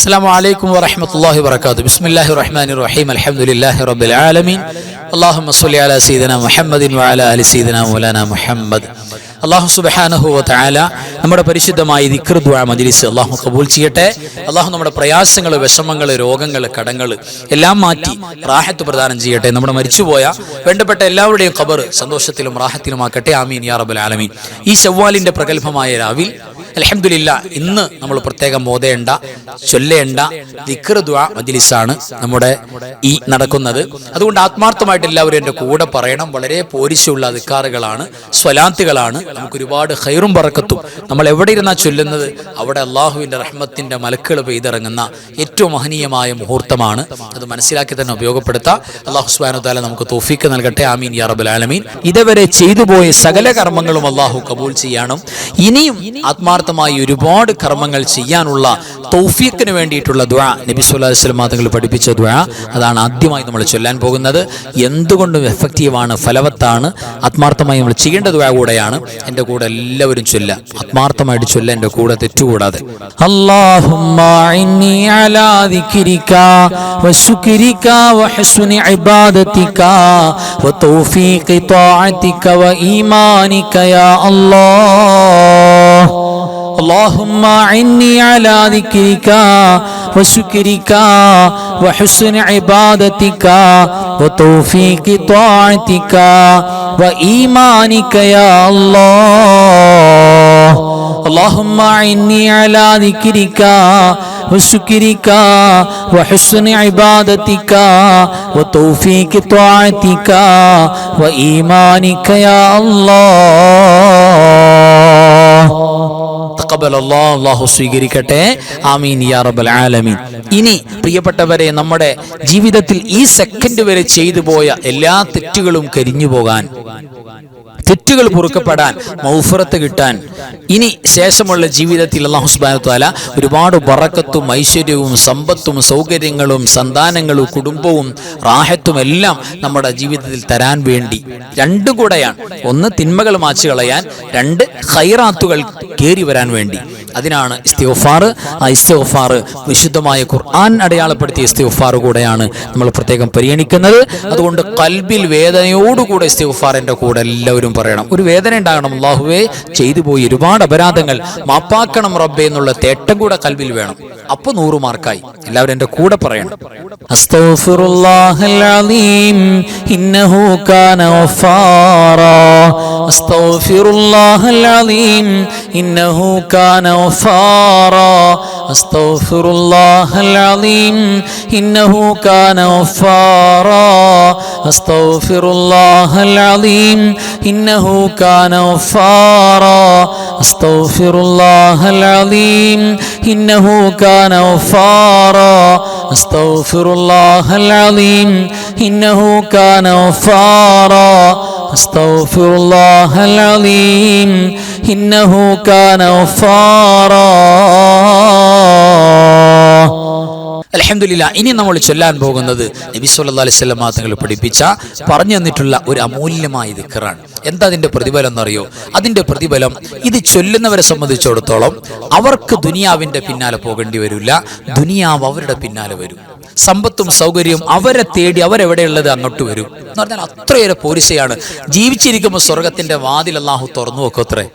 السلام عليكم ورحمة الله وبركاته. بسم الله الرحمن الرحيم. الحمد لله رب العالمين. اللهم صل على سيدنا محمد وعلى آل سيدنا مولانا محمد. അള്ളാഹു സുബ്ഹാനഹു വ തആല നമ്മുടെ പരിശുദ്ധമായ ദിക്ർ ദുആ മജ്ലിസ് അള്ളാഹു കബൂൽ ചെയ്യട്ടെ. അള്ളാഹു നമ്മുടെ പ്രയാസങ്ങൾ, വിഷമങ്ങൾ, രോഗങ്ങൾ, കടങ്ങൾ എല്ലാം മാറ്റി റാഹത്ത് പ്രദാനം ചെയ്യട്ടെ. നമ്മുടെ മരിച്ചുപോയ വേണ്ടപ്പെട്ട എല്ലാവരുടെയും ഖബർ സന്തോഷത്തിലും റാഹത്തിലുമാക്കട്ടെ. ആമീൻ യാ റബ്ബൽ ആലമീൻ. ഈ ശവ്വാലിന്റെ പ്രഗൽഭമായ രാവിൽ അൽഹംദുലില്ലാഹ് ഇന്ന് നമ്മൾ പ്രത്യേകം ഓതേണ്ട, ചൊല്ലേണ്ട ദിക്ർ ദുആ മജ്ലിസാണ് നമ്മുടെ ഈ നടക്കുന്നത്. അതുകൊണ്ട് ആത്മാർത്ഥമായിട്ട് എല്ലാവരും എൻ്റെ കൂടെ പറയണം. വളരെ പോരിശുള്ള ദിക്കാറുകളാണ്, സ്വലാത്തുകളാണ്. നമുക്ക് ഒരുപാട് ഖൈറും ബറക്കത്തും നമ്മൾ എവിടെ ഇരുന്നാ ചൊല്ലുന്നത് അവിടെ അള്ളാഹുവിന്റെ റഹ്മത്തിന്റെ മലക്കുകൾ പെയ്തിറങ്ങുന്ന ഏറ്റവും മഹനീയമായ മുഹൂർത്തമാണ്. അത് മനസ്സിലാക്കി തന്നെ ഉപയോഗപ്പെടുത്താം. അള്ളാഹു സുബ്ഹാനഹു വ തആല നമുക്ക് തൗഫീഖ് നൽകട്ടെ. ആമീൻ യാ റബ്ബൽ ആലമീൻ. ഇതുവരെ ചെയ്തു പോയ സകല കർമ്മങ്ങളും അള്ളാഹു കബൂൽ ചെയ്യാനും ഇനിയും ആത്മാർത്ഥമായി ഒരുപാട് കർമ്മങ്ങൾ ചെയ്യാനുള്ള തൗഫീഖിന് വേണ്ടിയിട്ടുള്ള ദുആ നബി സല്ലല്ലാഹു അലൈഹി വസല്ലം തങ്ങൾ പഠിപ്പിച്ച ദുആ അതാണ് ആദ്യമായി നമ്മൾ ചൊല്ലാൻ പോകുന്നത്. എന്തുകൊണ്ടും എഫക്റ്റീവാണ്, ഫലവത്താണ്. ആത്മാർത്ഥമായി നമ്മൾ ചെയ്യേണ്ട ദുആ കൂടെയാണ്. എൻ്റെ കൂടെ എല്ലാവരും ചൊല്ല, ആത്മാർത്ഥമായിട്ട് ചൊല്ല, എൻ്റെ കൂടെ തെറ്റുകൂടാതെ. അല്ലാഹുമ്മ ഇന്നി അലാ ദിക്രിക വശുക്രിക വഹുസ്നി ഇബാദതിക വതൗഫീഖി ത്വാഅതിക വഈമാനിക യാ അല്ലാഹ്. اللهم إني على ذكرك وشكرك وحسن عبادتك وتوفيق طاعتك وإيمانك يا الله. اللهم إني على ذكرك وشكرك وحسن عبادتك وتوفيق طاعتك وإيمانك يا الله. അല്ലാഹു സ്വീകരിക്കട്ടെ. ആമീൻ യാ റബ്ബൽ ആലമീൻ. ഇനി പ്രിയപ്പെട്ടവരെ, നമ്മുടെ ജീവിതത്തിൽ ഈ സെക്കൻഡ് വരെ ചെയ്തു പോയ എല്ലാ തെറ്റുകളും കരിഞ്ഞു പോകാൻ, തെറ്റുകൾ പൊറുക്കപ്പെടാൻ, മൗഫറത്ത് കിട്ടാൻ, ഇനി ശേഷമുള്ള ജീവിതത്തിൽ അല്ലാഹു സുബ്ഹാനഹു വ തആല ഒരുപാട് ബറക്കത്തും ഐശ്വര്യവും സമ്പത്തും സൗകര്യങ്ങളും സന്താനങ്ങളും കുടുംബവും റാഹത്തും എല്ലാം നമ്മുടെ ജീവിതത്തിൽ തരാൻ വേണ്ടി രണ്ടും കൂടെയാണ്. ഒന്ന് തിന്മകൾ മാച്ചു കളയാൻ, രണ്ട് ഖൈറാത്തുകൾ കേറി വരാൻ വേണ്ടി. അതിനാണ് ഇസ്തിഗ്ഫാർ. ആ ഇസ്തിഗ്ഫാർ വിശുദ്ധമായ ഖുർആൻ അടയാളപ്പെടുത്തിയ ഇസ്തിഗ്ഫാർ കൂടെയാണ് നമ്മൾ പ്രത്യേകം പരിഗണിക്കുന്നത്. അതുകൊണ്ട് ഖൽബിൽ വേദനയോടുകൂടെ ഇസ്തിഗ്ഫാറിന്റെ കൂടെ എല്ലാവരും പറയണം. ഒരു വേദന ഉണ്ടാകണം. അല്ലാഹുവേ, ചെയ്തു പോയി ഒരുപാട് അപരാധങ്ങൾ മാപ്പാക്കണം റബ്ബേ എന്നുള്ള തേട്ടം കൂടെ ഖൽബിൽ വേണം. അപ്പൊ 100 മാർക്കായി. എല്ലാവരും എൻ്റെ കൂടെ പറയണം. അസ്തഗ്ഫിറുല്ലാഹൽ അലീം ഇന്നഹു കാന ഗഫാറാ. അസ്തഗ്ഫിറുല്ലാഹൽ അലീം ഇന്നഹു കാന غفارا. أستغفر الله العظيم إنه كان غفارا. أستغفر الله العظيم إنه كان غفارا. أستغفر الله العظيم إنه كان غفارا. أستغفر الله العظيم إنه كان غفارا. أستغفر الله العظيم إنه كان غفارا. അൽഹംദുലില്ലാഹ്. ഇനി നമ്മൾ ചൊല്ലാൻ പോകുന്നത് നബി സല്ലല്ലാഹു അലൈഹി വസല്ലം തങ്ങൾ പഠിപ്പിച്ച, പറഞ്ഞു തന്നിട്ടുള്ള ഒരു അമൂല്യമായ ദിക്റാണ്. എന്താ അതിന്റെ പ്രതിഫലം എന്നറിയോ? അതിന്റെ പ്രതിഫലം ഇത് ചൊല്ലുന്നവരെ സംബന്ധിച്ചിടത്തോളം അവർക്ക് ദുനിയാവിന്റെ പിന്നാലെ പോകേണ്ടി വരില്ല, ദുനിയാവ് അവരുടെ പിന്നാലെ വരും. സമ്പത്തും സൗകര്യവും അവരെ തേടി അവരെവിടെയുള്ളത് അങ്ങോട്ട് വരും എന്ന് പറഞ്ഞാൽ അത്രയേറെ പോരിശയാണ്. ജീവിച്ചിരിക്കുമ്പോൾ സ്വർഗത്തിന്റെ വാതിൽ അല്ലാഹു തുറന്നു വെക്കത്രേ.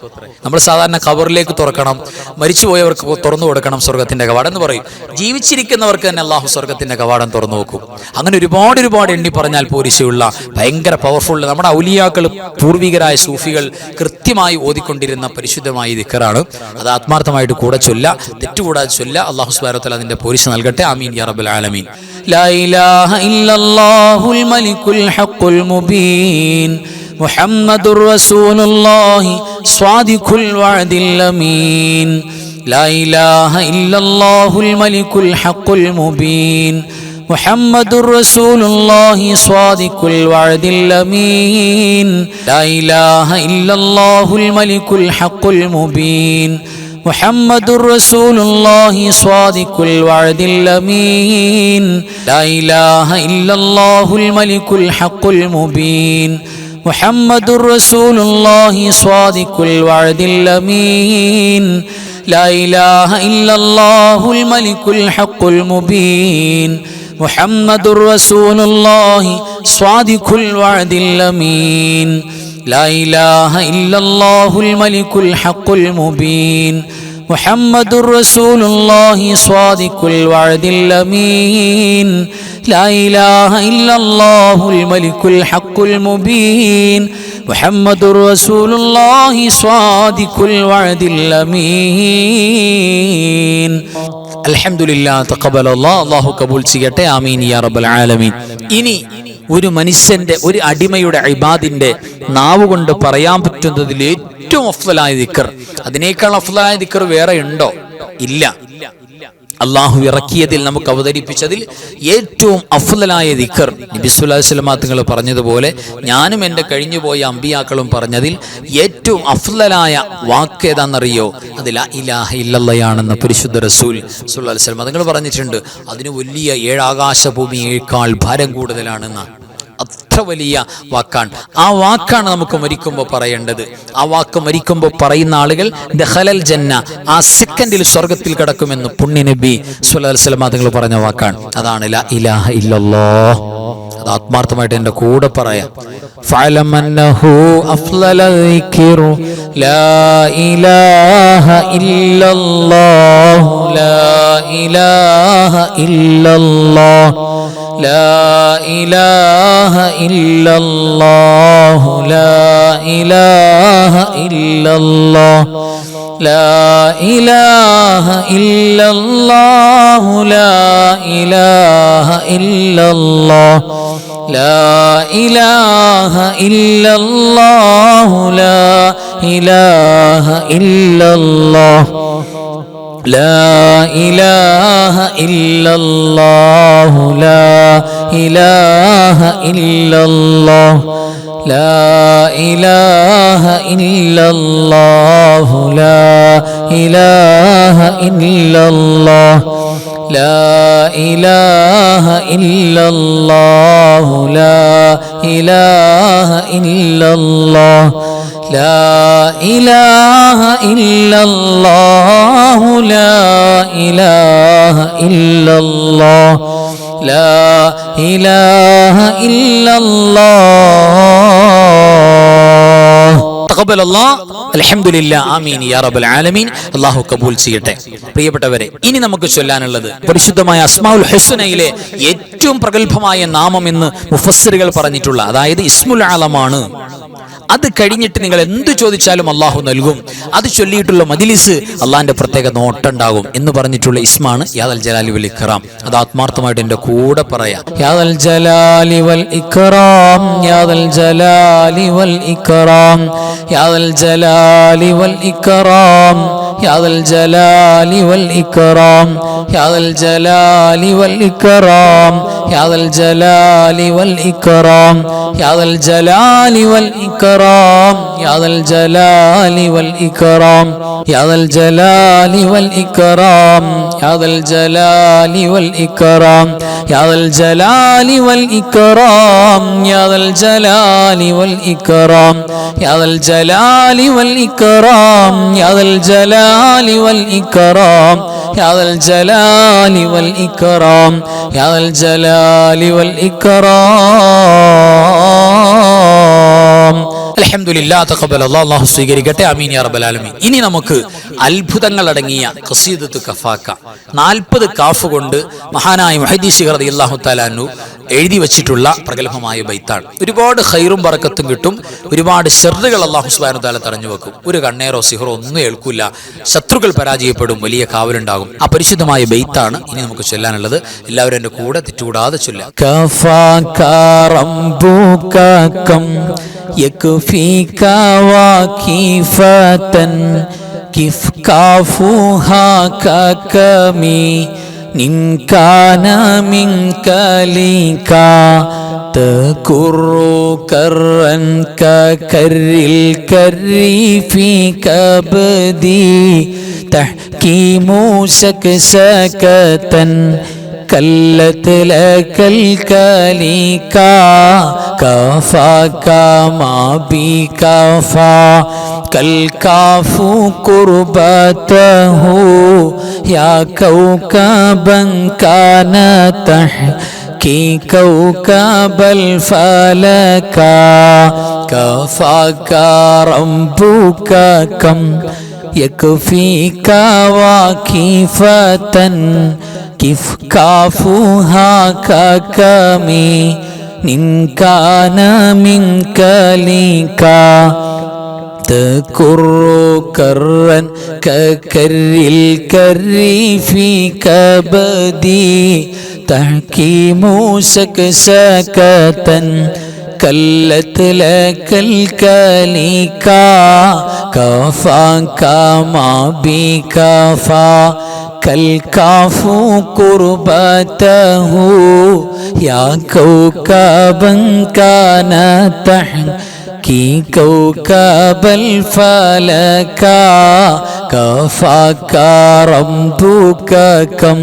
നമ്മൾ സാധാരണ ഖബറിലേക്ക് തുറക്കണം, മരിച്ചുപോയവർക്ക് തുറന്നു കൊടുക്കണം സ്വർഗത്തിന്റെ കവാടം എന്ന് പറയും. ജീവിച്ചിരിക്കുന്നവർക്ക് തന്നെ അല്ലാഹു സ്വർഗത്തിന്റെ കവാടം തുറന്നു വെക്കും. അങ്ങനെ ഒരുപാട് എണ്ണി പറഞ്ഞാൽ പോരിശയുള്ള ഭയങ്കര പവർഫുൾ നമ്മുടെ ഔലിയാക്കൾ, പൂർവികരായ സൂഫികൾ കൃത്യമായി ഓതിക്കൊണ്ടിരുന്ന പരിശുദ്ധമായ ദിക്റാണ്. അത് ആത്മാർത്ഥമായിട്ട് കൂടെ ചൊല്ല, തെറ്റുകൂടാതെ ചൊല്ല. അല്ലാഹു സുബ്ഹാനഹു വ തആല അതിന്റെ പോരിശ നൽകട്ടെ. ആമീൻ യാ റബ്ബൽ ആലമീൻ. لا إله إلا الله الملك الحق المبين محمد رسول الله صادق الوعد الأمين. لا إله إلا الله الملك الحق المبين محمد رسول الله صادق الوعد الأمين. لا إله إلا الله الملك الحق المبين محمد رسول الله صادق الوعد الأمين. لا إله إلا الله الملك الحق المبين محمد رسول الله صادق الوعد الأمين. ലാ ഇലാഹ ഇല്ലല്ലാഹുൽ മലിക്കുൽ ഹഖുൽ മുബീൻ മുഹമ്മദുർ റസൂലുള്ളാഹി സ്വാദിഖുൽ വഅദിൽ അമീൻ. ലാ ഇലാഹ ഇല്ലല്ലാഹുൽ മലിക്കുൽ ഹഖുൽ മുബീൻ മുഹമ്മദുർ റസൂലുള്ളാഹി സ്വാദിഖുൽ വഅദിൽ അമീൻ. ലാ ഇലാഹ ഇല്ലല്ലാഹുൽ മലിക്കുൽ ഹഖുൽ മുബീൻ മുഹമ്മദുർ റസൂലുള്ളാഹി സ്വാദിഖുൽ വഅദിൽ അമീൻ. അൽഹംദുലില്ലാഹ് തഖബ്ബലല്ലാഹ്. അല്ലാഹു കബൂൽ ചെയ്യട്ടെ. ആമീൻ യാ റബ്ബൽ ആലമീൻ. ഇനി ഒരു മനുഷ്യന്റെ, ഒരു അടിമയുടെ ഇബാദിന്റെ നാവ് കൊണ്ട് പറയാൻ പറ്റുന്നതിൽ ഏറ്റവും അഫ്ളലായ ദിക്ർ, അതിനേക്കാൾ അഫ്ളലായ ദിക്ർ വേറെ ഉണ്ടോ? ഇല്ല. അള്ളാഹു ഇറക്കിയതിൽ നമുക്ക് അവതരിപ്പിച്ചതിൽ ഏറ്റവും അഫ്ളലായ ദിക്ർ നബി സല്ലല്ലാഹു അലൈഹി വസല്ലം തങ്ങൾ പറഞ്ഞതുപോലെ ഞാനും എൻ്റെ കഴിഞ്ഞുപോയ അമ്പിയാക്കളും പറഞ്ഞതിൽ ഏറ്റവും അഫ്ളലായ വാക്ക് ഏതാണെന്നറിയോ? അത് ലാ ഇലാഹ ഇല്ലല്ലാഹയാണെന്ന് പരിശുദ്ധ റസൂൽ സല്ലല്ലാഹു അലൈഹി വസല്ലം തങ്ങൾ പറഞ്ഞിട്ടുണ്ട്. അതിന് വലിയ 7 ആകാശഭൂമിയേക്കാൾ ഭാരം കൂടുതലാണെന്ന്. അത്ര വലിയ വാക്കാണ്. ആ വാക്കാണ് നമുക്ക് മരിക്കുമ്പോൾ പറയേണ്ടത്. ആ വാക്ക് മരിക്കുമ്പോൾ പറയുന്ന ആളുകൾ ദഖലൽ ജന്ന, ആ സെക്കൻഡിൽ സ്വർഗത്തിൽ കിടക്കുമെന്ന് പുണ്യ നബി സല്ലല്ലാഹു അലൈഹി വസല്ലം തങ്ങൾ പറഞ്ഞ വാക്കാണ്. അതാണ് ലാ ഇലാഹ ഇല്ലല്ലാഹ്. അത് ആത്മാർത്ഥമായിട്ട് എൻ്റെ കൂടെ പറയാം. ഫഅലം അന്നഹു അഫ്ളലൽ ദിക്റു ലാ ഇലാഹ ഇല്ലല്ലാഹ് ലാ ഇലാഹ ഇല്ലല്ലാഹ് لا إله إلا الله لا إله إلا الله لا إله إلا الله لا إله إلا الله لا إله إلا الله لا إله إلا الله لا إله إلا الله لا إله إلا الله لا إله إلا الله لا إله إلا الله لا إله إلا الله لا إله إلا الله لا إله إلا الله لا إله إلا الله لا إله إلا الله. تقبل الله. അൽഹംദുലില്ലാ. ആമീൻ യാ റബ്ബൽ ആലമീൻ. അല്ലാഹു കബൂൽ ചെയ്യട്ടെ. പ്രിയപ്പെട്ടവരെ, ഇനി നമുക്ക് ചൊല്ലാനുള്ളത് പരിശുദ്ധമായ അസ്മാഉൽ ഹുസ്നയിലെ ഏറ്റവും പ്രഗൽഭമായ നാമം എന്ന് മുഫസ്സിറുകൾ പറഞ്ഞിട്ടുള്ള, അതായത് ഇസ്മുൽ ആലമാണ്. അത് കഴിഞ്ഞിട്ട് നിങ്ങൾ എന്ത് ചോദിച്ചാലും അള്ളാഹു നൽകും. അത് ചൊല്ലിയിട്ടുള്ള മജ്ലിസ് അള്ളാഹിന്റെ പ്രത്യേക നോട്ടുണ്ടാകും എന്ന് പറഞ്ഞിട്ടുള്ള ഇസ്മാണ് യാദൽ ജലാലി വൽ ഇക്റാം. അത് ആത്മാർത്ഥമായിട്ട് എൻ്റെ കൂടെ പറയാം. യാദൽ ജലാലി വൽ ഇക്റാം യാദൽ ജലാലി വൽ ഇക്റാം യാദൽ ജലാലി വൽ ഇക്റാം യാദൽ ജലാലി വൽ ഇക്റാം യാദൽ ജലാലി വൽ ഇക്റാം യാദൽ ജലാലി വൽ ഇക്റാം യാദൽ ജലാലി വൽ ഇക്റാം യാദൽ ജലാലി വൽ ഇക്റാം യാദൽ ജലാലി വൽ ഇക്റാം യാദൽ ജലാലി വൽ ഇക്റാം യാദൽ ജലാലി വൽ ഇക്റാം യാദൽ ജലാലി വൽ ഇക്റാം യാദൽ ജലാലി വൽ ഇക്റാം യാദൽ ജലാലി വൽ ഇക്റാം യാദൽ ജലാലി വൽ ഇക്റാം യാദൽ ജലാലി വൽ ഇക്റാം. അൽഹംദുലില്ലാ തഖബ്ബലല്ലാഹ്. അല്ലാഹു സ്വീകരിക്കട്ടെ. ആമീൻ യാ റബ്ബൽ ആലമീൻ. ഇനി നമുക്ക് അത്ഭുതങ്ങൾ അടങ്ങിയ ഖസീദത്തു കഫാക്ക 40 കാഫ് കൊണ്ട് മഹാനായ മുഹദ്ദിസ് റളിയല്ലാഹു തആല അൻഹു എഴുതി വെച്ചിട്ടുള്ള പ്രഗൽഭമായ ബൈത്താണ്. ഒരുപാട് ഖൈറും ബറക്കത്തും കിട്ടും. ഒരുപാട് ശർറുകൾ അല്ലാഹു സുബ്ഹാനഹു തആല തടഞ്ഞു വെക്കും. ഒരു കണ്ണേറോ സിഹറോ ഒന്നും ഏൽക്കില്ല. ശത്രുക്കൾ പരാജയപ്പെടും. വലിയ കാവലുണ്ടാകും. ആ പരിശുദ്ധമായ ബൈത്താണ് ഇനി നമുക്ക് ചൊല്ലാനുള്ളത്. എല്ലാവരും എൻ്റെ കൂടെ തെറ്റുകൂടാതെ ചൊല്ലാം. കഫാക റബ്ബുക കം യക്ഫീക വഖീഫതൻ കിഫ് കാഫുഹാ കകമി നിൻകാന മിൻകലിക തകുറു കറൻ കകരിൽ കരി ഫീ കബദി തഹ്കീമു ശക്സകതൻ كلت لك الكليكا كفاك ما بكفا كالكاف قربته يا كوكبا كان تحكي كوكب الفلكا كفاك ربك كم يكفيك واكفة كيف كافها ككمي إن كان منك ليكا تكر كرا ككر الكر في كبدي تحكيم سكسكة كلت لك الكليكا كفاك ما بكفا كالكاف قربته يا كوكبا كان تحكي كوكب الفلكا كفاك ربك كم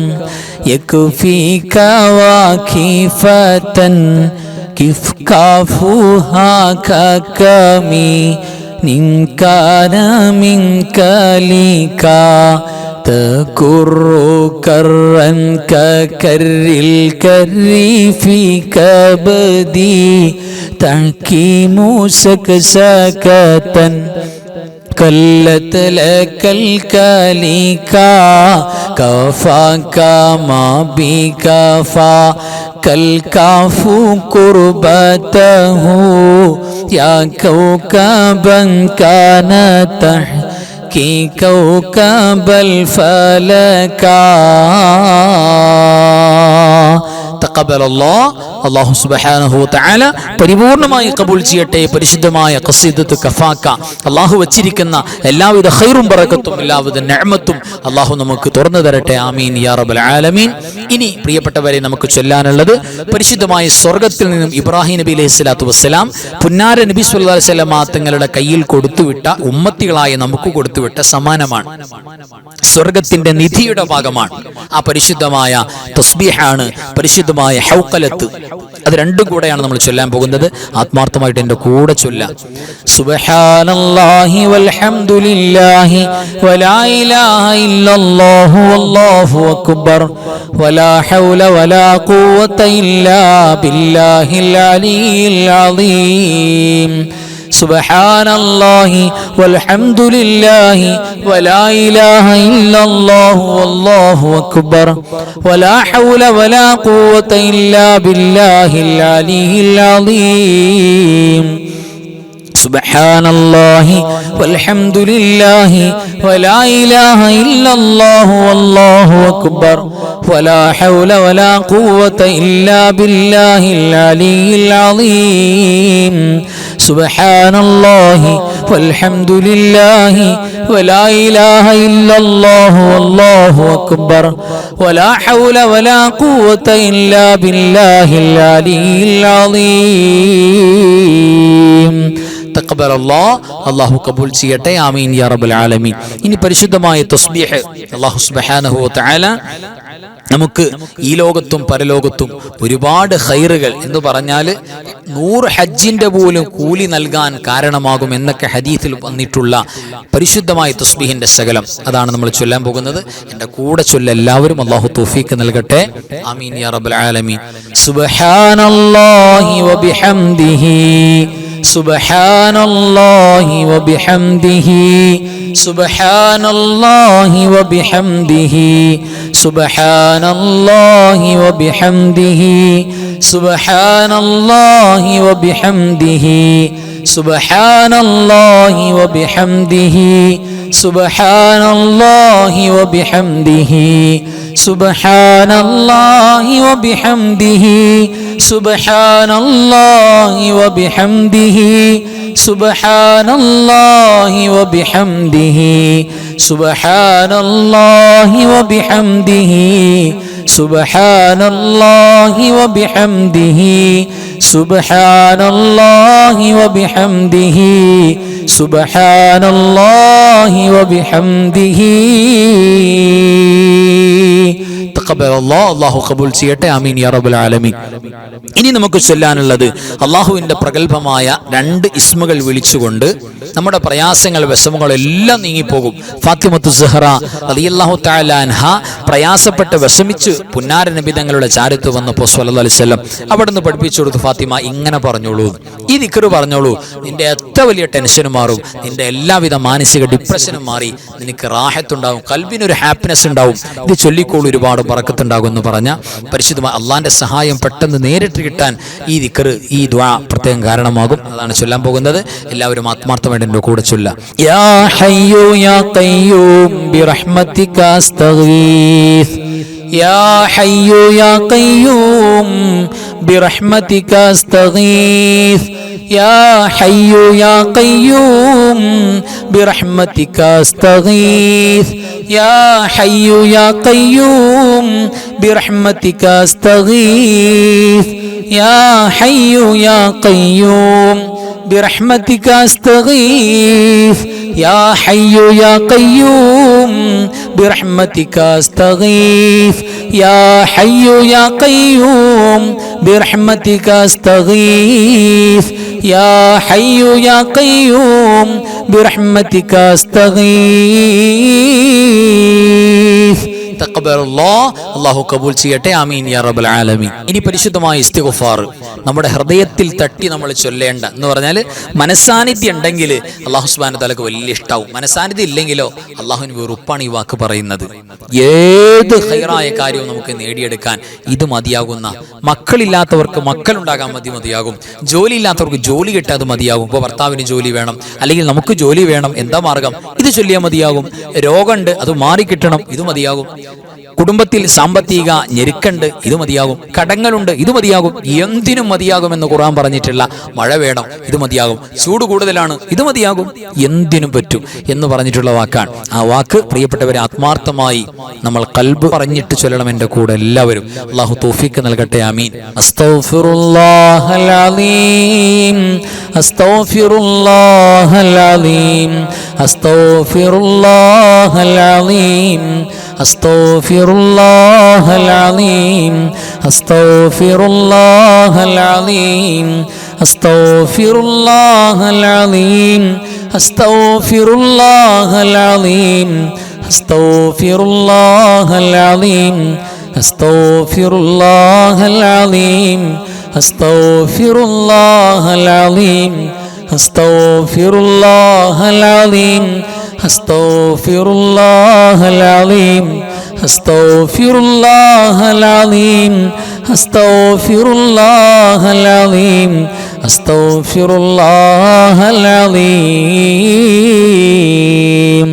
يكفيك واكفة كيف كافها ككمي إن كان منك ليكا تكر كرا ككر الكر في كبدي تحكيم سكسكة كلت لك الكليكا كفاك ما بكفا كالكاف قربته يا كوكبا كان تحكي كوكب الفلكا അല്ലാഹു സുബ്ഹാനഹു വ തആല പരിപൂർണമായി കബൂൽ ചെയ്യട്ടെ. പരിശുദ്ധമായ ഖസീദത്ത് കഫാക്ക അല്ലാഹു വച്ചിരിക്കുന്ന എല്ലാവിധ ഖൈറും ബറക്കത്തും എല്ലാവിധ നിഅമത്തും അല്ലാഹു നമുക്ക് തുറന്നു തരട്ടെ. ആമീൻ യാ റബ്ബൽ ആലമീൻ. ഇനി പ്രിയപ്പെട്ടവരെ നമുക്ക് ചൊല്ലാനുള്ളത് പരിശുദ്ധമായ സ്വർഗ്ഗത്തിൽ നിന്നും ഇബ്രാഹിം നബി അലൈഹി സ്വലാത്തു വസ്സലാം പുന്നാര നബി സല്ലല്ലാഹു അലൈഹി വസല്ലം തങ്ങളുടെ കയ്യിൽ കൊടുത്തുവിട്ട ഉമ്മത്തികളായ നമുക്ക് കൊടുത്തുവിട്ട സമ്മാനമാണ്. സ്വർഗ്ഗത്തിന്റെ നിധിയുടെ ഭാഗമാണ്. ആ പരിശുദ്ധമായ തസ്ബീഹാണ് പരിശുദ്ധമായ ഹൗഖലത്ത്. അത് രണ്ടും കൂടെയാണ് നമ്മൾ ചൊല്ലാൻ പോകുന്നത്. ആത്മാർത്ഥമായിട്ട് എൻ്റെ കൂടെ ചൊല്ലാം. സുബ്ഹാനല്ലാഹി വൽഹംദുലില്ലാഹി വലാ ഇലാഹ ഇല്ലല്ലാഹു വല്ലാഹു അക്ബർ വലാ ഹൗല വലാ ഖുവത ഇല്ലാ ബില്ലാഹിൽ അലിയിൽ അളീം. സുബ്ഹാനല്ലാഹി വൽഹംദുലില്ലാഹി വലാ ഇലാഹ ഇല്ലല്ലാഹു വല്ലാഹു അക്ബർ വലാ ഹൗല വലാ ഖുവത ഇല്ലാ ബില്ലാഹിൽ അലിയിൽ അളീം. സുബ്ഹാനല്ലാഹി വൽഹംദുലില്ലാഹി വലാ ഇലാഹ ഇല്ലല്ലാഹു വല്ലാഹു അക്ബർ വലാ ഹൗല വലാ ഖുവത ഇല്ലാ ബില്ലാഹിൽ അലിയിൽ അളീം. സുബ്ഹാനല്ലാഹി വൽഹംദുലില്ലാഹി വലാ ഇലാഹ ഇല്ലല്ലാഹു വല്ലാഹു അക്ബർ വലാ ഹൗല വലാ ഖുവത ഇല്ലാ ബില്ലാഹിൽ അലിയിൽ അളീം. അല്ലാഹു കബൂൽ ചെയ്യട്ടെ. ആമീൻ യാ റബ്ബൽ ആലമീൻ. ഇനി പരിശുദ്ധമായ തസ്ബീഹ് അല്ലാഹു സുബ്ഹാനഹു വ തആല നമുക്ക് ഈ ലോകത്തും പരലോകത്തും ഒരുപാട് ഖൈറുകൾ എന്ന് പറഞ്ഞാൽ 100 ഹജ്ജിന്റെ പോലും കൂലി നൽകാൻ കാരണമാകും എന്നൊക്കെ ഹദീസിൽ വന്നിട്ടുള്ള പരിശുദ്ധമായ തസ്ബീഹിന്റെ ശകലം അതാണ് നമ്മൾ ചൊല്ലാൻ പോകുന്നത്. എൻ്റെ കൂടെ ചൊല്ല എല്ലാവരും. അല്ലാഹു തൗഫീഖ് നൽകട്ടെ. ആമീൻ യാ റബ്ബൽ ആലമീൻ. സുബ്ഹാനല്ലാഹി വബിഹംദിഹി സുബ്ഹാനല്ലാഹി വബിഹംദിഹി സുബ്ഹാനല്ലാഹി വബിഹംദിഹി സുബ്ഹാനല്ലാഹി വബിഹംദിഹി സുബ്ഹാനല്ലാഹി വബിഹംദിഹി സുബ്ഹാനല്ലാഹി വബിഹംദിഹി സുബ്ഹാനല്ലാഹി വബിഹംദിഹി സുബ്ഹാനല്ലാഹി വബിഹംദിഹി സുബ്ഹാനല്ലാഹി വബിഹംദിഹി സുബ്ഹാനല്ലാഹി വബിഹംദിഹി സുബ്ഹാനല്ലാഹി വബിഹംദിഹി സുബ്ഹാനല്ലാഹി വബിഹംദിഹി സുബ്ഹാനല്ലാഹി വബിഹംദിഹി സുബ്ഹാനല്ലാഹി വബിഹംദിഹി. തഖബ്ബലല്ലാഹ്, അല്ലാഹു ഖബൂൽ ചെയ്യട്ടെ. ആമീൻ യാ റബ്ബൽ ആലമീൻ. ഇനി നമുക്ക് ചൊല്ലാനുള്ളത് അള്ളാഹുവിന്റെ പ്രഗൽഭമായ 2 ഇസ്മുകൾ വിളിച്ചുകൊണ്ട് നമ്മുടെ പ്രയാസങ്ങൾ വിഷമങ്ങൾ എല്ലാം നീങ്ങിപ്പോകും. ഫാത്തിമത്തു സുഹറ റളിയല്ലാഹു തആല അൻഹ പ്രയാസപ്പെട്ട് വിഷമിച്ച് പുന്നാര നബി തങ്ങളുടെ ചാരത്ത് വന്നപ്പോൾ സ്വല്ലല്ലാഹു അലൈഹി വസല്ലം അവിടുന്ന് പഠിപ്പിച്ചു കൊടുത്തു, ഫാത്തിമ ഇങ്ങനെ പറഞ്ഞോളൂ, ഈ ദിക്ർ പറഞ്ഞോളൂ, നിന്റെ എത്ര വലിയ ടെൻഷനും മാറും, നിന്റെ എല്ലാവിധ മാനസിക ഡിപ്രഷനും മാറി, നിനക്ക് റാഹത്തുണ്ടാവും, കൽബിനൊരു ഹാപ്പിനെസ് ഉണ്ടാവും, ഇത് ചൊല്ലിക്കോളൂ, ഒരുപാട് ബറക്കത്തുണ്ടാകും എന്ന് പറഞ്ഞ പരിശുദ്ധമായ അള്ളാന്റെ സഹായം പെട്ടെന്ന് നേരിട്ട് കിട്ടാൻ ഈ ദിക്ർ, ഈ ദുആ പ്രത്യേകം കാരണമാകും. അതാണ് ചൊല്ലാൻ പോകുന്നത്. എല്ലാവരും ആത്മാർത്ഥമായിട്ട് എൻ്റെ കൂടെ ചൊല്ലാം. യാ ഹയ്യു യാ ഖയ്യൂം ബിറഹ്മതിക അസ്തഗീസ്, യാ ഹയ്യു യാ ഖയ്യൂം ബിറഹ്മതിക അസ്തഗീസ്, യാ ഹയ്യു യാ ഖയ്യൂം ബിറഹ്മതിക അസ്തഗീസ്, യാ ഹയ്യു യാ ഖയ്യൂം ബിറഹ്മതിക അസ്തഗീസ്, യാ ഹയ്യു യാ ഖയ്യൂം ബിറഹ്മതിക അസ്തഗീസ്, യാ ഹയ്യു യാ ഖയ്യൂം ബിറഹ്മതിക അസ്തഗീസ്, യാ ഹയ്യു യാ ഖയ്യൂം ബിറഹ്മതിക അസ്തഗീസ്, യാ ഹയ്യു യാ ഖയ്യൂം ബിറഹ്മതിക അസ്തഗീസ്. തഖബ്ബലല്ലാഹ്, അല്ലാഹു കബൂൽ ചെയ്യട്ടെ. ആമീൻ യാ റബ്ബൽ ആലമീൻ. ഇനി പരിശുദ്ധമായ ഇസ്തിഗ്ഫാർ നമ്മുടെ ഹൃദയത്തിൽ തട്ടി നമ്മൾ ചൊല്ലേണ്ട എന്ന് പറഞ്ഞാൽ മനസാന്നിധ്യം ഉണ്ടെങ്കിൽ അല്ലാഹു സുബ്ഹാനഹു തആലക്ക് വലിയ ഇഷ്ടാവും. മനസാന്നിധ്യം ഇല്ലെങ്കിലോ അല്ലാഹുവിന് വെറുപ്പാണ് ഈ വാക്ക് പറയുന്നത്. ഏത് ഖൈറായ കാര്യവും നമുക്ക് നേടിയെടുക്കാൻ ഇത് മതിയാകുന്ന, മക്കളില്ലാത്തവർക്ക് മക്കളുണ്ടാകാൻ മതിയാകും, ജോലി ഇല്ലാത്തവർക്ക് ജോലി കിട്ടാതെ മതിയാകും. ഇപ്പോൾ ഭർത്താവിന് ജോലി വേണം, അല്ലെങ്കിൽ നമുക്ക് ജോലി വേണം, എന്താ മാർഗം? ഇത് ചൊല്ലിയാൽ മതിയാകും. രോഗമുണ്ട്, അത് മാറിക്കിട്ടണം, ഇത് മതിയാകും. കുടുംബത്തിൽ സാമ്പത്തിക ഞെരുക്കുണ്ട്, ഇത് മതിയാകും. കടങ്ങളുണ്ട്, ഇത് മതിയാകും. എന്തിനും മതിയാകുമെന്ന് ഖുർആൻ പറഞ്ഞിട്ടുള്ള മഴ വേണം, ഇത് മതിയാകും. ചൂട് കൂടുതലാണ്, ഇത് മതിയാകും. എന്തിനും പറ്റും എന്ന് പറഞ്ഞിട്ടുള്ള വാക്കാണ്. ആ വാക്ക് പ്രിയപ്പെട്ടവരെ ആത്മാർത്ഥമായി നമ്മൾ ഖൽബ് പറഞ്ഞിട്ട് ചൊല്ലണം. എൻ്റെ കൂടെ എല്ലാവരും അല്ലാഹു തൗഫീഖ് നൽകട്ടെ. ആമീൻ. അസ്തഗ്ഫിറുല്ലാഹൽ അലീം, അസ്തഗ്ഫിറുല്ലാഹൽ അലീം, അസ്തഗ്ഫിറുല്ലാഹൽ അലീം, അസ്തഗ്ഫിറുല്ലാഹൽ അലീം, അസ്തഗ്ഫിറുല്ലാഹൽ അലീം, അസ്തഗ്ഫിറുല്ലാഹൽ അലീം, അസ്തഗ്ഫിറുല്ലാഹൽ അലീം, അസ്തഗ്ഫിറുല്ലാഹൽ അലീം, അസ്തഗ്ഫിറുല്ലാഹൽ അലീം, അസ്തഗ്ഫിറുല്ലാഹൽ അലീം, അസ്തഗ്ഫിറുല്ലാഹൽ അലീം, അസ്തഗ്ഫിറുല്ലാഹൽ അലീം, അസ്തഗ്ഫിറുല്ലാഹൽ അലീം, അസ്തഗ്ഫിറുല്ലാഹൽ അലീം, അസ്തഗ്ഫിറുല്ലാഹൽ അലീം.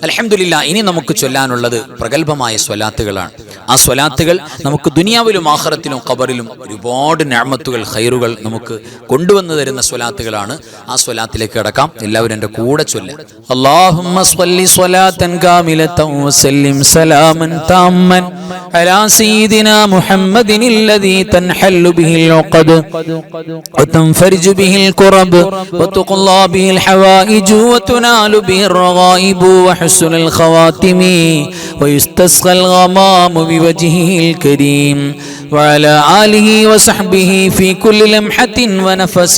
അൽഹംദുലില്ലാ. ഇനി നമുക്ക് ചൊല്ലാനുള്ളത് പ്രഗൽഭമായ സ്വലാത്തുകളാണ്. ആ സ്വലാത്തുകൾ നമുക്ക് ദുനിയാവിലും ആഖിറത്തിലും ഖബറിലും ഒരുപാട് നിഅമത്തുകൾ ഖൈറുകൾ നമുക്ക് കൊണ്ടുവന്നു തരുന്ന സ്വലാത്തുകളാണ്. ആ സ്വലാത്തിലേക്ക് കടക്കാം. എല്ലാവരും എൻ്റെ കൂടെ ചൊല്ലുക. അല്ലാഹുമ്മ സ്വല്ലി സ്വലാത്തൻ കാമിലതൻ വസല്ലിം സലാമൻ താമ്മൻ അലാ സയ്യിദിനാ മുഹമ്മദിനില്ലദീ തൻഹല്ലു ബിഹിൽ ഉഖദ് വതൻഫരിജു ബിഹിൽ ഖുറബ് വതുഖ്ലാ ബിഹിൽ ഹവായിജു വതുനാലു ബിഹിർ റഗായിബു وحسن الخواتم ويستسقى الغمام بوجهه الكريم وعلى آله وصحبه في كل لمحة ونفس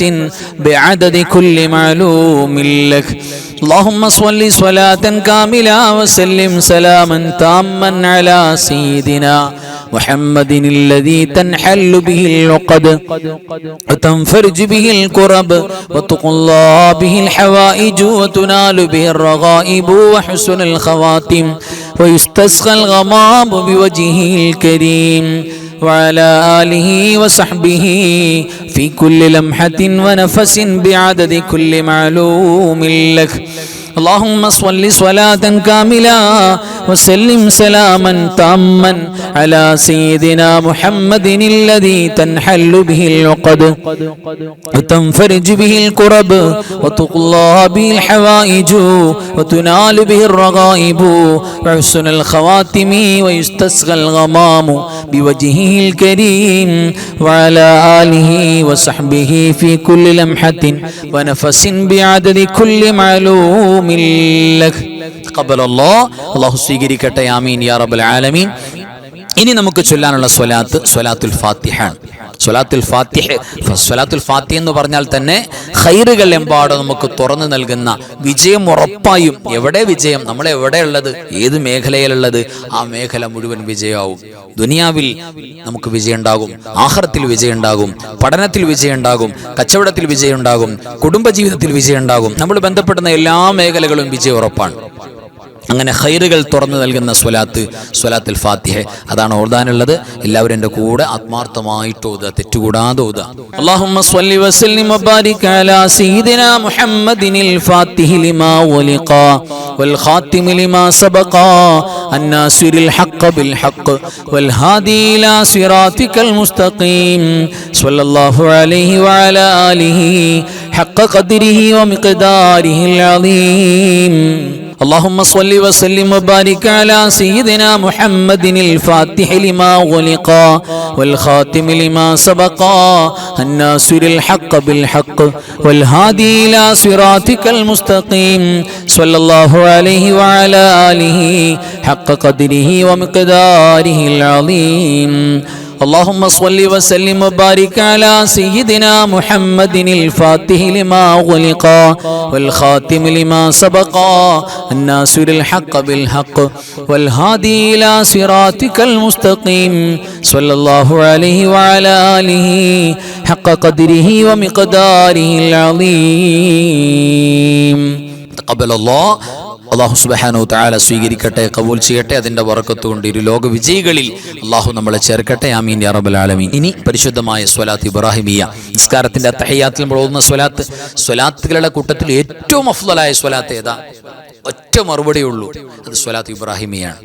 بعدد كل معلوم لك. اللهم صل صلاة كاملة وسلم سلاما تاما على سيدنا محمد الذي تنحل به العقد وتنفرج به الكرب وتقضى به الحوائج وتنال به الرغائب وحسن الخواتم ويستسقى الغمام بوجهه الكريم وعلى آله وصحبه في كل لمحة ونفس بعدد كل معلوم لك. اللهم صل صلاة كاملة وسلم سلاما تاما على سيدنا محمد الذي تنحل به العقد وتنفرج به الكرب وتقضى به الحوائج وتنال به الرغائب وحسن الخواتم ويستسقى الغمام بوجهه الكريم وعلى آله وصحبه في كل لمحة ونفس بعدد كل معلوم لك. تقبل الله. الله സ്വീകരിക്കട്ടെ. ആമീൻ യാ റബ്ബൽ ആലമീൻ. ഇനി നമുക്ക് ചൊല്ലാനുള്ള സ്വലാത്തുൽ ഫാത്തിഹ. സ്വലാത്തുൽ ഫാത്തിഹ എന്ന് പറഞ്ഞാൽ തന്നെ ഖൈറുകൾ എമ്പാടും നമുക്ക് തുറന്നു നൽകുന്ന വിജയം ഉറപ്പായും. എവിടെ വിജയം? നമ്മളെവിടെയുള്ളത്, ഏത് മേഖലയിലുള്ളത്, ആ മേഖല മുഴുവൻ വിജയമാവും. ദുനിയാവിൽ നമുക്ക് വിജയം ഉണ്ടാകും, ആഖിറത്തിൽ വിജയം ഉണ്ടാകും, പഠനത്തിൽ വിജയം ഉണ്ടാകും, കച്ചവടത്തിൽ വിജയം ഉണ്ടാകും, കുടുംബജീവിതത്തിൽ വിജയം ഉണ്ടാകും. നമ്മൾ ബന്ധപ്പെടുന്ന എല്ലാ മേഖലകളും വിജയം ഉറപ്പാണ്. അങ്ങനെ ഖൈറുകൾ തുറന്നു നൽകുന്ന സ്വലാത്തുൽ ഫാത്തിഹ, അതാണ് ഓതാനുള്ളത്. എല്ലാവരും എൻ്റെ കൂടെ ആത്മാർത്ഥമായിട്ട് ഓതുക, തെറ്റുകൂടാതെ ഓതുക. അല്ലാഹുമ്മ സ്വല്ലി വസല്ലിം വബാരിക് അലാ സയ്യിദിനാ മുഹമ്മദിനിൽ ഫാത്തിഹി ലിമാ വലിഖ വൽ ഖാതിമി ലിമാ സബഖ അന്നാസിറിൽ ഹഖ് ബിൽ ഹഖ് വൽ ഹാദി ഇലാ സിറാതികൽ മുസ്തഖീം സ്വല്ലല്ലാഹു അലൈഹി വഅലാ ആലിഹി ഹഖ് ഖദ്രിഹി വമിഖ്ദാരിഹിൽ അളീം. اللهم صل وسلم وبارك على سيدنا محمد الفاتح لما غلق والخاتم لما سبق الناصر الحق بالحق والهادي إلى صراطك المستقيم صلى الله عليه وعلى آله حق قدره ومقداره العظيم. اللهم صل وسلم وبارك على سيدنا محمد الفاتح لما غلق والخاتم لما سبق الناصر الحق بالحق والهادي إلى صراطك المستقيم صلى الله عليه وعلى آله حق قدره ومقداره العظيم. تقبل الله. അല്ലാഹു സുബ്ഹാനഹു തആല സ്വീകരിക്കട്ടെ, കബൂൽ ചെയ്യട്ടെ. അതിന്റെ ബറക്കത്ത് കൊണ്ട് ഇരു ലോക വിജയികളിൽ അല്ലാഹു നമ്മളെ ചേർക്കട്ടെ. ആമീൻ യാ റബ്ബൽ ആലമീൻ. ഇനി പരിശുദ്ധമായ സ്വലാത്ത് ഇബ്രാഹിമിയ, നിസ്കാരത്തിന്റെ തഹയ്യാത്തിൽ നമ്മൾ ഓതുന്ന സ്വലാത്തുകളുടെ കൂട്ടത്തിൽ ഏറ്റവും അഫ്ളലായ സ്വലാത്ത് ഏതാ? ഒറ്റ മറുപടിയുള്ളൂ, അത് സ്വലാത്ത് ഇബ്രാഹിമിയാണ്.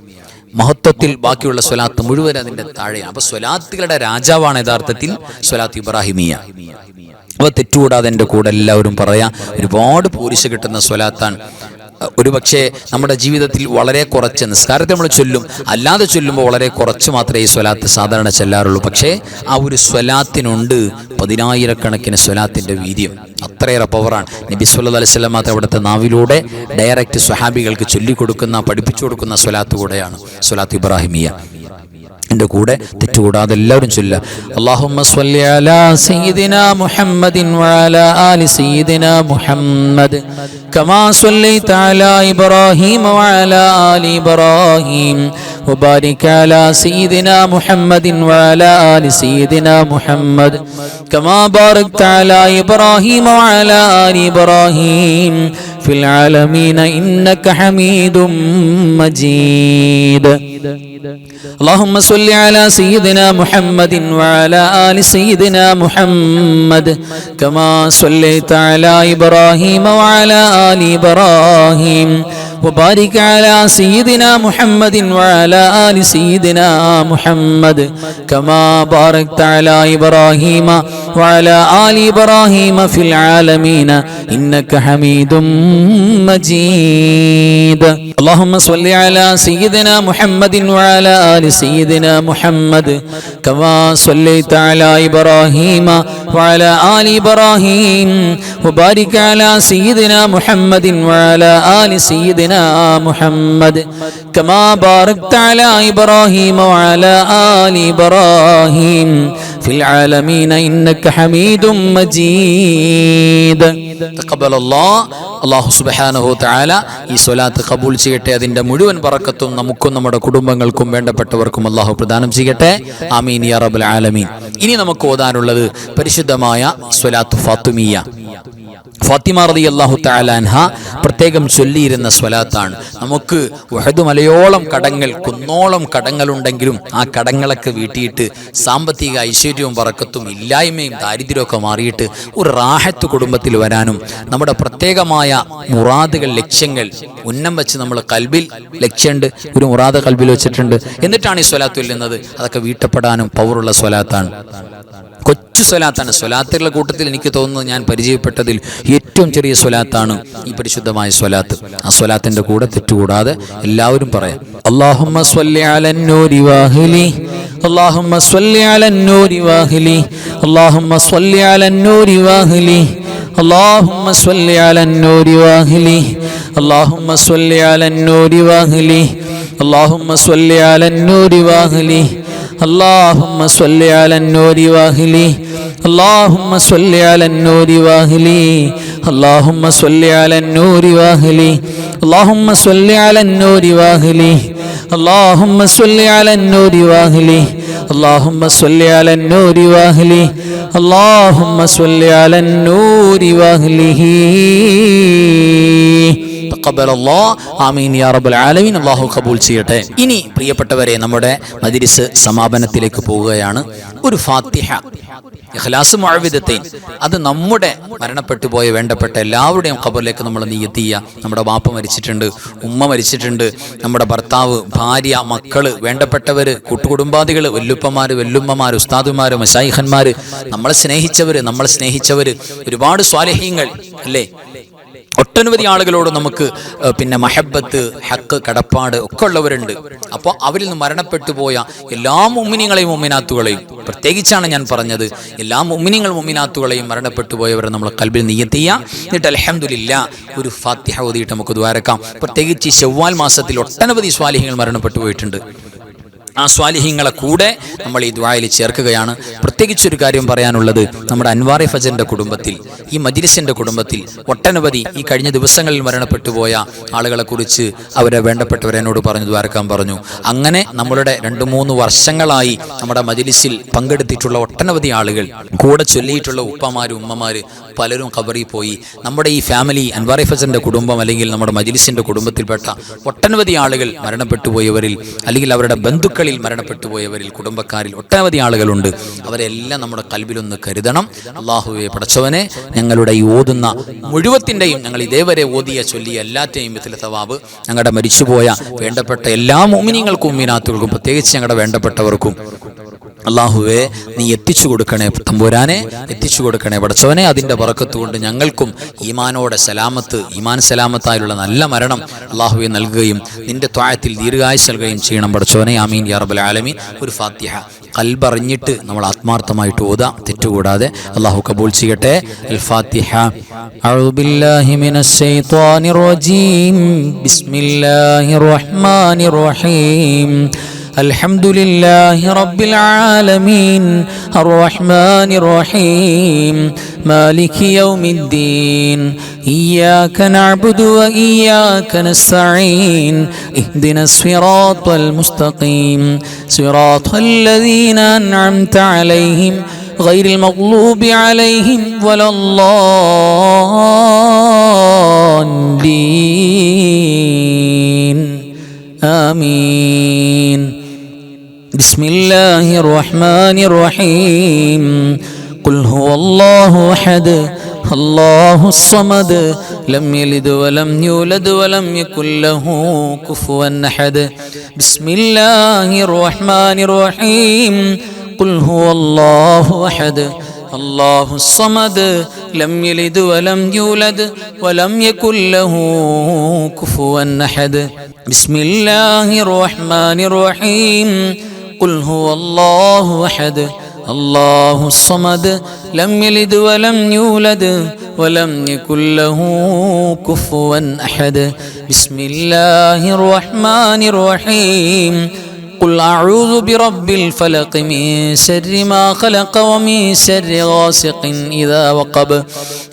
മഹത്വത്തിൽ ബാക്കിയുള്ള സ്വലാത്ത് മുഴുവൻ അതിന്റെ താഴെയാണ്. അപ്പൊ സ്വലാത്തുകളുടെ രാജാവാണ് യഥാർത്ഥത്തിൽ സ്വലാത്ത് ഇബ്രാഹിമിയ. അപ്പൊ തെറ്റുകൂടാതെ എൻ്റെ കൂടെ എല്ലാവരും പറയാം. ഒരുപാട് പോരിശ കിട്ടുന്ന സ്വലാത്താണ്. ഒരു പക്ഷേ നമ്മുടെ ജീവിതത്തിൽ വളരെ കുറച്ച്, നിസ്കാരത്തെ നമ്മൾ ചൊല്ലും, അല്ലാതെ ചൊല്ലുമ്പോൾ വളരെ കുറച്ച് മാത്രമേ ഈ സ്വലാത്ത് സാധാരണ ചെല്ലാറുള്ളൂ. പക്ഷേ ആ ഒരു സ്വലാത്തിനുണ്ട് 10,000 സ്വലാത്തിൻ്റെ വീര്യം. അത്രയേറെ പവറാണ്. നബി സല്ലല്ലാഹു അലൈഹി വസല്ലം അവിടുത്തെ നാവിലൂടെ ഡയറക്റ്റ് സ്വഹാബികൾക്ക് ചൊല്ലിക്കൊടുക്കുന്ന, പഠിപ്പിച്ചു കൊടുക്കുന്ന സ്വലാത്ത് കൂടെയാണ് സ്വലാത്ത് ഇബ്രാഹിമിയ. എൻ്റെ കൂടെ തെറ്റുകൂടാതെ എല്ലാവരും ചൊല്ലുക. അല്ലാഹുമ്മ സ്വല്ലി അലാ സയ്യിദിനാ മുഹമ്മദിൻ വഅലാ ആലി സയ്യിദിനാ മുഹമ്മദ് കമാ സ്വല്ലൈത അലാ ഇബ്രാഹീം വഅലാ ആലി ഇബ്രാഹീം وبارك على سيدنا محمد وعلى آل سيدنا محمد كما باركت على إبراهيم وعلى آل إبراهيم في العالمين إنك حميد مجيد. اللهم صل على سيدنا محمد وعلى آل سيدنا محمد كما صليت على إبراهيم وعلى آل إبراهيم وبارك على سيدنا محمد وعلى آل سيدنا محمد كما باركت على إبراهيم وعلى آل إبراهيم في العالمين إنك حميد مجيد. اللهم صل على سيدنا محمد وعلى آل سيدنا محمد كما صليت على إبراهيم وعلى آل إبراهيم وبارك على سيدنا محمد وعلى آل سيدنا محمد كما باركت على إبراهيم وعلى آل إبراهيم في العالمين إنك حميد مجيد. تقبل الله. അല്ലാഹു സുബ്ഹാനഹു തആല ഈ സ്വലാത്ത് ഖബൂൽ ചെയ്യട്ടെ. അതിന്റെ മുഴുവൻ ബറക്കത്തും നമുക്കും നമ്മുടെ കുടുംബങ്ങൾക്കും വേണ്ടപ്പെട്ടവർക്കും അല്ലാഹു പ്രദാനം ചെയ്യട്ടെ. ആമീൻ യാ റബ്ബൽ ആലമീൻ. ഇനി നമുക്ക് ഓതാനുള്ളത് പരിശുദ്ധമായ സ്വലാത്ത് ഫാത്തിമിയ. ഫാത്തിമ റളിയല്ലാഹു തആല അൻഹ പ്രത്യേകം ചൊല്ലിയിരുന്ന സ്വലാത്താണ്. നമുക്ക് ഉഹദ് മലയോളം കടങ്ങൾ, കുന്നോളം കടങ്ങളുണ്ടെങ്കിലും ആ കടങ്ങളൊക്കെ വീട്ടിയിട്ട് സാമ്പത്തിക ഐശ്വര്യവും ബറക്കത്തും ഇല്ലായ്മയും ദാരിദ്ര്യമൊക്കെ മാറിയിട്ട് ഒരു റാഹത്ത് കുടുംബത്തിൽ വരാനും നമ്മുടെ പ്രത്യേകമായ മുറാദുകൾ, ലക്ഷ്യങ്ങൾ ഉന്നം വെച്ച് നമ്മൾ കൽബിൽ ലക്ഷ്യമുണ്ട്, ഒരു മുറാദ് കൽബിൽ വെച്ചിട്ടുണ്ട്, എന്നിട്ടാണ് ഈ സ്വലാത്ത് ചൊല്ലുന്നത്. അതൊക്കെ വീട്ടപ്പെടാനും പവറുള്ള സ്വലാത്താണ്. കൊച്ചു സ്വലാത്താണ്. സ്വലാത്തുകളുടെ കൂട്ടത്തിൽ എനിക്ക് തോന്നുന്നത് ഞാൻ പരിചയപ്പെട്ടതിൽ ഏറ്റവും ചെറിയ സ്വലാത്താണ് ഈ പരിശുദ്ധമായ സ്വലാത്ത്. ആ സ്വലാത്തിന്റെ കൂടെ തെറ്റുകൂടാതെ എല്ലാവരും പറയാം. അല്ലാഹുമ്മ സ്വല്ലി അലൻ നൂരി വാഹിലി അല്ലാഹുമ്മ സ്വല്ലി അലൻ നൂരി വാഹിലി അല്ലാഹുമ്മ സ്വല്ലി അലൻ നൂരി വാഹിലി അല്ലാഹുമ്മ സ്വല്ലി അലൻ നൂരി വാഹിലി അല്ലാഹുമ്മ സ്വല്ലി അലൻ നൂരി വാഹിലി അല്ലാഹുമ്മ സ്വല്ലി അലൻ നൂരി വാഹിലി اللهم صل على النور واهله اللهم صل على النور واهله اللهم صل على النور واهله اللهم صل على النور واهله اللهم صل على النور واهله اللهم صل على النور واهله اللهم صل على النور واهله തഖബ്ബലല്ലാഹ് ആമീൻ യാ റബ്ബൽ ആലമീൻ. അല്ലാഹു കബൂൽ ചെയ്യട്ടെ. ഇനി പ്രിയപ്പെട്ടവരെ, നമ്മുടെ മജ്‌ലിസ് സമാപനത്തിലേക്ക് പോവുകയാണ്. ഒരു ഫാത്തിഹ ഇഖ്ലാസ് മുഅവ്വിദത്തൈൻ, അത് നമ്മുടെ മരണപ്പെട്ടു പോയ വേണ്ടപ്പെട്ട എല്ലാവരുടെയും ഖബറിലേക്ക് നമ്മൾ നിയ്യത്ത് ചെയ്യുക. നമ്മുടെ ബാപ്പ മരിച്ചിട്ടുണ്ട്, ഉമ്മ മരിച്ചിട്ടുണ്ട്, നമ്മുടെ ഭർത്താവ്, ഭാര്യ, മക്കള്, വേണ്ടപ്പെട്ടവർ, കൂട്ടുകുടുംബാദികൾ, വല്ലുപ്പമാർ, വല്ലുമ്മമാർ, ഉസ്താദുമാർ, മശായിഖന്മാർ, നമ്മളെ സ്നേഹിച്ചവർ, ഒരുപാട് സ്വാലിഹീങ്ങൾ അല്ലേ, ഒട്ടനവധി ആളുകളോട് നമുക്ക് മഹബത്ത്, ഹക്ക്, കടപ്പാട് ഒക്കെ ഉള്ളവരുണ്ട്. അപ്പോൾ അവരിൽ നിന്ന് മരണപ്പെട്ടു പോയ എല്ലാ മുഅ്മിനീങ്ങളെയും മുഅ്മിനാത്തുകളെയും, പ്രത്യേകിച്ചാണ് ഞാൻ പറഞ്ഞത്, എല്ലാ മുഅ്മിനീങ്ങളും മരണപ്പെട്ടു പോയവരെ നമ്മൾ ഖൽബിൽ നിയ്യത്ത് ചെയ്യുക. എന്നിട്ട് അൽഹംദുലില്ലാഹ് ഒരു ഫാത്തിഹ ഓതിയിട്ട് നമുക്ക് ദുആരക്കാം. പ്രത്യേകിച്ച് ഈ ശവ്വാൽ മാസത്തിൽ ഒട്ടനവധി സ്വാലിഹീങ്ങൾ മരണപ്പെട്ടു പോയിട്ടുണ്ട്. ആ സ്വാലിഹീങ്ങളെ കൂടെ നമ്മൾ ഈ ദുആയിൽ ചേർക്കുകയാണ്. പ്രത്യേകിച്ചൊരു കാര്യം പറയാനുള്ളത്, നമ്മുടെ അൻവാർ ഫജറിന്റെ കുടുംബത്തിൽ, ഈ മജ്‌ലിസിന്റെ കുടുംബത്തിൽ ഒട്ടനവധി ഈ കഴിഞ്ഞ ദിവസങ്ങളിൽ മരണപ്പെട്ടു പോയ ആളുകളെ കുറിച്ച് അവരെ വേണ്ടപ്പെട്ടവരെ എന്നോട് പറഞ്ഞു ദുആരക്കാൻ പറഞ്ഞു. അങ്ങനെ നമ്മളുടെ 2-3 വർഷങ്ങളായി നമ്മുടെ മജ്‌ലിസിൽ പങ്കെടുത്തിട്ടുള്ള ഒട്ടനവധി ആളുകൾ, കൂടെ ചൊല്ലിയിട്ടുള്ള ഉപ്പമാര്, ഉമ്മമാര് പലരും ഖബറിൽ പോയി. നമ്മുടെ ഈ ഫാമിലി അൻവാർ ഫജറിന്റെ കുടുംബം അല്ലെങ്കിൽ നമ്മുടെ മജ്‌ലിസിന്റെ കുടുംബത്തിൽപ്പെട്ട ഒട്ടനവധി ആളുകൾ മരണപ്പെട്ടു പോയവരിൽ അല്ലെങ്കിൽ അവരുടെ ബന്ധുക്കൾ മരണപ്പെട്ടു പോയവരിൽ, കുടുംബക്കാരിൽ ഒട്ടനവധി ആളുകളുണ്ട്. അവരെല്ലാം നമ്മുടെ ഖൽബിലൊന്ന് കരുതണം. അല്ലാഹുവേ പടച്ചവനെ, ഞങ്ങളുടെ ഈ ഓതുന്ന മുഴുവത്തിൻ്റെയും, ഞങ്ങൾ ഇതേവരെ ഓതിയ ചൊല്ലിയ എല്ലാറ്റെയും മിഥില തവാബ് ഞങ്ങളുടെ മരിച്ചുപോയ വേണ്ടപ്പെട്ട എല്ലാ മുഅ്മിനീങ്ങൾക്കും മുഅ്മിനാത്തുകൾക്കും, പ്രത്യേകിച്ച് ഞങ്ങളുടെ വേണ്ടപ്പെട്ടവർക്കും അല്ലാഹുവേ നീ എത്തിച്ചു കൊടുക്കണേ തമ്പുരാനെ, എത്തിച്ചു കൊടുക്കണേ പടച്ചവനെ. അതിൻ്റെ ബറക്കത്ത് കൊണ്ട് ഞങ്ങൾക്കും ഈമാനോടെ ഈമാൻ സലാമത്തായുള്ള നല്ല മരണം അല്ലാഹുവേ നൽകുകയും നിന്റെ ത്വാഅത്തിൽ ദീർഘായുസ്സ് നൽകുകയും ചെയ്യണം പടച്ചവനെ. ആമീൻ യാ റബ്ബൽ ആലമീൻ. ഒരു ഫാത്തിഹ ഖൽബറിഞ്ഞിട്ട് നമ്മൾ ആത്മാർത്ഥമായിട്ട് ഓതാം, തെറ്റുകൂടാതെ. അല്ലാഹു കബൂൽ ചെയ്യട്ടെ. അൽ ഫാത്തിഹ. അഊദു ബില്ലാഹി മിനശ് ശൈത്വാനിർ റജീം. ബിസ്മില്ലാഹിർ റഹ്മാനിർ റഹീം. الحمد لله رب العالمين الرحمن الرحيم مالك يوم الدين إياك نعبد وإياك نستعين اهدنا الصراط المستقيم صراط الذين أنعمت عليهم غير المغلوب عليهم ولا الضالين آمين. بسم الله الرحمن الرحيم. قل هو الله أحد الله الصمد لم يلد ولم يولد ولم يكن له كفوا أحد. بسم الله الرحمن الرحيم. قل هو الله أحد الله الصمد لم يلد ولم يولد ولم يكن له كفوا أحد. بسم الله الرحمن الرحيم. قل هو الله أحد الله الصمد لم يلد ولم يولد ولم يكن له كفوا أحد. بسم الله الرحمن الرحيم. قل أعوذ برب الفلق من شر ما خلق ومن شر غاسق إذا وقب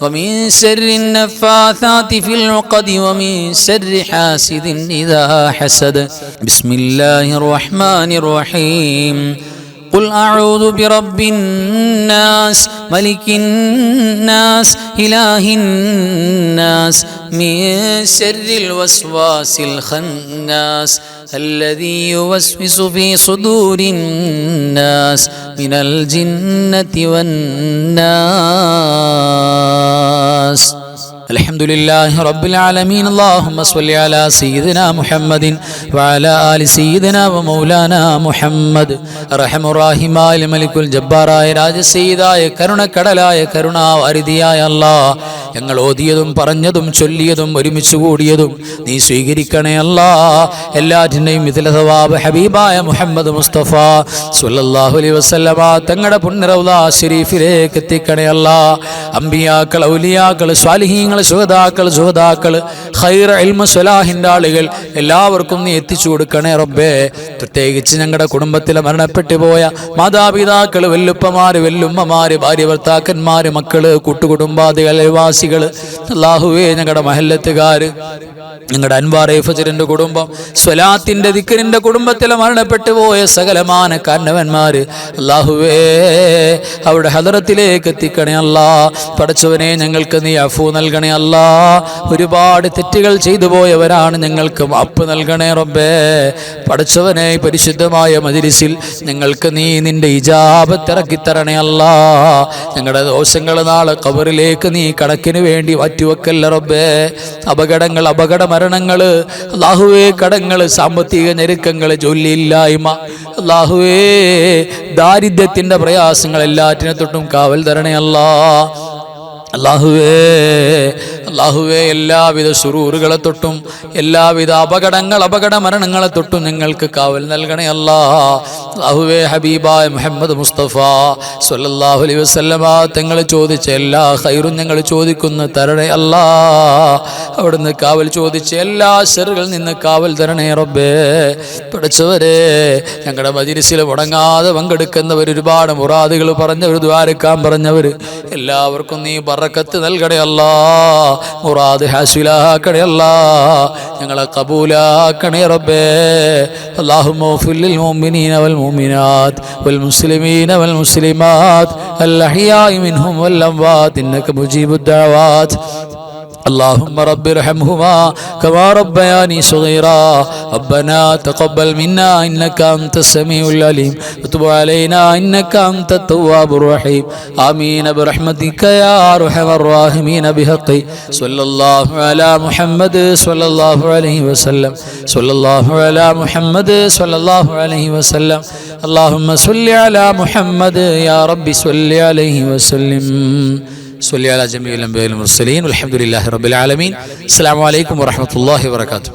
ومن شر النفاثات في العقد ومن شر حاسد إذا حسد. بسم الله الرحمن الرحيم. قل أعوذ برب الناس ملك الناس إله الناس من شر الوسواس الخناس الذي يوسوس في صدور الناس من الجنة والناس. الحمد لله رب العالمين. اللهم صل على سيدنا محمد وعلى آل سيدنا ومولانا محمد. رحم الراحماയ മലിക്കുൽ ജബ്ബാറായ രാജസീദായ കരുണക്കടലായ കരുണാവാരിധിയായ അല്ലാഹ്, ഞങ്ങൾ ഓതിയതും പറഞ്ഞതും ചൊല്ലിയതും ഒരുമിച്ച് കൂടിയതും നീ സ്വീകരിക്കണേ അല്ലാഹ്. എല്ലാറ്റിൻ്റെയും മിഥില സവാബ് ഹബീബായ മുഹമ്മദ് മുസ്തഫ സ്വല്ലല്ലാഹു അലൈഹി വസല്ലമ തങ്ങളുടെ പുണ്യ റൗള ശരീഫിലേക്ക് എത്തിക്കണേ അല്ലാഹ്. അമ്പിയാക്കൾ, ഔലിയാക്കൾ, സ്വാലിഹീങ്ങൾ, സുഹദാക്കൾ, ഖൈർ ഇൽമു സ്വലാഹിന്റെ ആളുകൾ എല്ലാവർക്കും നീ എത്തിച്ചു കൊടുക്കണേ റബ്ബേ. പ്രത്യേകിച്ച് ഞങ്ങളുടെ കുടുംബത്തിലെ മരണപ്പെട്ടു പോയ മാതാപിതാക്കള്, വെല്ലുപ്പമാര്, വെല്ലുമ്മമാര്, ഭാര്യ ഭർത്താക്കന്മാര്, മക്കള്, കൂട്ടുകുടുംബാദികൾ, അയൽവാസികള്, അല്ലാഹുവേ ഞങ്ങളുടെ മഹല്ലത്തുകാര്, ഞങ്ങളുടെ അൻവാർ ഫജറിന്റെ കുടുംബം, സ്വലാത്തിന്റെ ദിക്റിന്റെ കുടുംബത്തിലെ മരണപ്പെട്ടു പോയ സകലമാന കാരണവന്മാര്, അല്ലാഹുവേ അവിടെ ഹദറത്തിലേക്ക് എത്തിക്കണേ അല്ലാ. പടച്ചവനെ ഞങ്ങൾക്ക് നീ അഫൂ നൽകണേ അല്ലാ. ഒരുപാട് തെറ്റുകൾ ചെയ്തു പോയവരാണ്, ഞങ്ങൾക്ക് മാപ്പ് നൽകണേ റബ്ബേ. പടച്ചവനെ പരിശുദ്ധമായ മജ്‌ലിസിൽ ഞങ്ങൾക്ക് നീ നിന്റെ ഇജാബത്ത് ഇറക്കിത്തരണേ അല്ലാ. ഞങ്ങളുടെ ദോഷങ്ങൾ നാളെ ഖബറിലേക്ക് നീ കണക്കിന് വേണ്ടി മാറ്റിവെക്കല്ല റബ്ബേ. അപകടങ്ങൾ, അപകട മരണങ്ങള്, അല്ലാഹുവേ കടങ്ങള്, സാമ്പത്തിക ഞെരുക്കങ്ങള്, ജോലിയില്ലായ്മ, അല്ലാഹുവേ ദാരിദ്ര്യത്തിന്റെ പ്രയാസങ്ങൾ എല്ലാറ്റിനെ തൊട്ടും കാവൽ തരണേ അല്ലാ. അല്ലാഹുവേ എല്ലാവിധ ശുറൂറുകളെ തൊട്ടും എല്ലാവിധ അപകട മരണങ്ങളെ തൊട്ടും ഞങ്ങൾക്ക് കാവൽ നൽകണേ അല്ലാ. അല്ലാഹുവേ ഹബീബായ മുഹമ്മദ് മുസ്തഫ സ്വല്ലല്ലാഹു അലൈഹി വസല്ലമ തങ്ങൾ ചോദിച്ച എല്ലാ ഖൈറും ഞങ്ങൾ ചോദിക്കുന്ന തരണേ അല്ലാ. അവിടുന്ന് കാവൽ ചോദിച്ച എല്ലാ ശർറിൽ നിന്ന് കാവൽ തരണേ റബ്ബേ. പഠിച്ചവരെ ഞങ്ങളുടെ മജ്‌ലിസിൽ മുടങ്ങാതെ പങ്കെടുക്കുന്നവർ, ഒരുപാട് മുറാദുകൾ പറഞ്ഞവർ, ദ്വാരക്കാൻ പറഞ്ഞവർ, എല്ലാവർക്കും നീ ബറക്കത്ത് നൽകണേ അല്ലാ. മുറാദ് ഹാസിലാക്കണേ അല്ലാ. ഞങ്ങളെ കബൂലാക്കണേ റബ്ബേ. അല്ലാഹുമ്മ ഗ്ഫിർ ലിൽ മുഅ്മിനീന വൽ മുഅ്മിനാത്ത് വൽ മുസ്ലിമീന വൽ മുസ്ലിമാത്ത് അൽ അഹ്യാഇ മിൻഹും വൽ അംവാത്ത് ഇന്നക മുജീബുദ് ദഅവാത്ത്. اللهم رب ارحمهما كما ربياني صغيرا. ربنا تقبل منا إنك أنت السميع العليم وتب علينا إنك أنت التواب الرحيم. آمين برحمتك يا أرحم الراحمين بحق صلى الله على محمد صلى الله عليه وسلم. صلى الله على محمد صلى الله عليه وسلم. اللهم صل على محمد يا رب صل عليه وسلم. صلي على جميع الأنبياء والمرسلين والحمد لله رب العالمين. السلام عليكم ورحمة الله وبركاته.